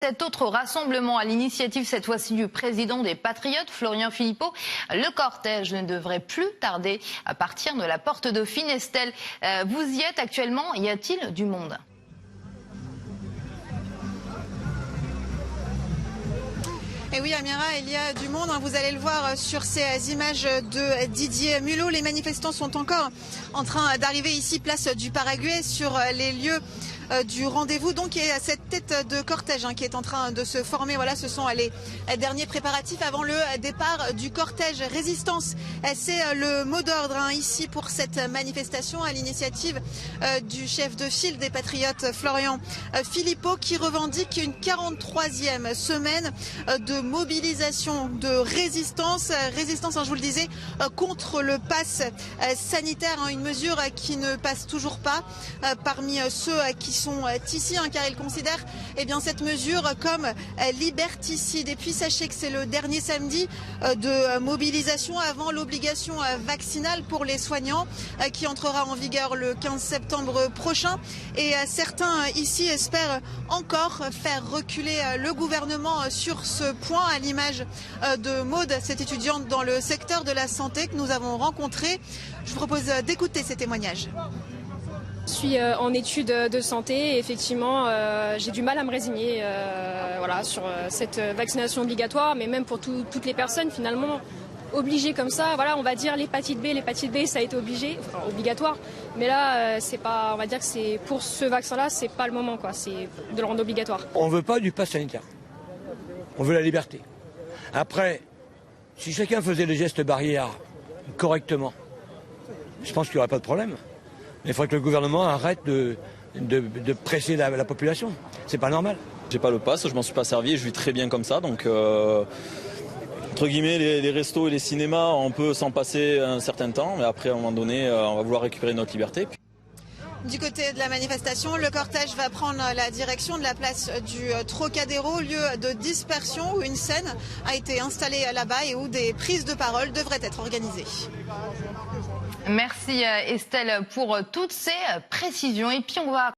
Cet autre rassemblement à l'initiative cette fois-ci du président des Patriotes, Florian Philippot, le cortège ne devrait plus tarder à partir de la porte Dauphine. Estelle, vous y êtes actuellement, y a-t-il du monde ? Et oui, Amira, il y a du monde. Vous allez le voir sur ces images de Didier Mulot. Les manifestants sont encore en train d'arriver ici, place du Paraguay, sur les lieux du rendez-vous. Donc, il y a cette tête de cortège qui est en train de se former. Voilà, ce sont les derniers préparatifs avant le départ du cortège. Résistance, c'est le mot d'ordre ici pour cette manifestation à l'initiative du chef de file des Patriotes, Florian Philippot, qui revendique une 43e semaine de mobilisation, de résistance. Résistance, je vous le disais, contre le pass sanitaire, une mesure qui ne passe toujours pas parmi ceux qui sont ici, car ils considèrent cette mesure comme liberticide. Et puis sachez que c'est le dernier samedi de mobilisation avant l'obligation vaccinale pour les soignants qui entrera en vigueur le 15 septembre prochain. Et certains ici espèrent encore faire reculer le gouvernement sur ce point, à l'image de Maude, cette étudiante dans le secteur de la santé que nous avons rencontrée. Je vous propose d'écouter ces témoignages. Je suis en études de santé et effectivement j'ai du mal à me résigner sur cette vaccination obligatoire, mais même pour toutes les personnes finalement obligées comme ça. Voilà, on va dire l'hépatite B ça a été obligatoire, mais là c'est pas, on va dire que c'est pour ce vaccin-là, c'est pas le moment c'est de le rendre obligatoire. On veut pas du pass sanitaire, on veut la liberté. Après, si chacun faisait les gestes barrières correctement, je pense qu'il n'y aurait pas de problème. Mais il faudrait que le gouvernement arrête de presser la population. C'est pas normal. J'ai pas le pass, je m'en suis pas servi, je vis très bien comme ça. Donc, entre guillemets, les restos et les cinémas, on peut s'en passer un certain temps. Mais après, à un moment donné, on va vouloir récupérer notre liberté. Du côté de la manifestation, le cortège va prendre la direction de la place du Trocadéro, lieu de dispersion où une scène a été installée là-bas et où des prises de parole devraient être organisées. Merci Estelle pour toutes ces précisions. Et puis on va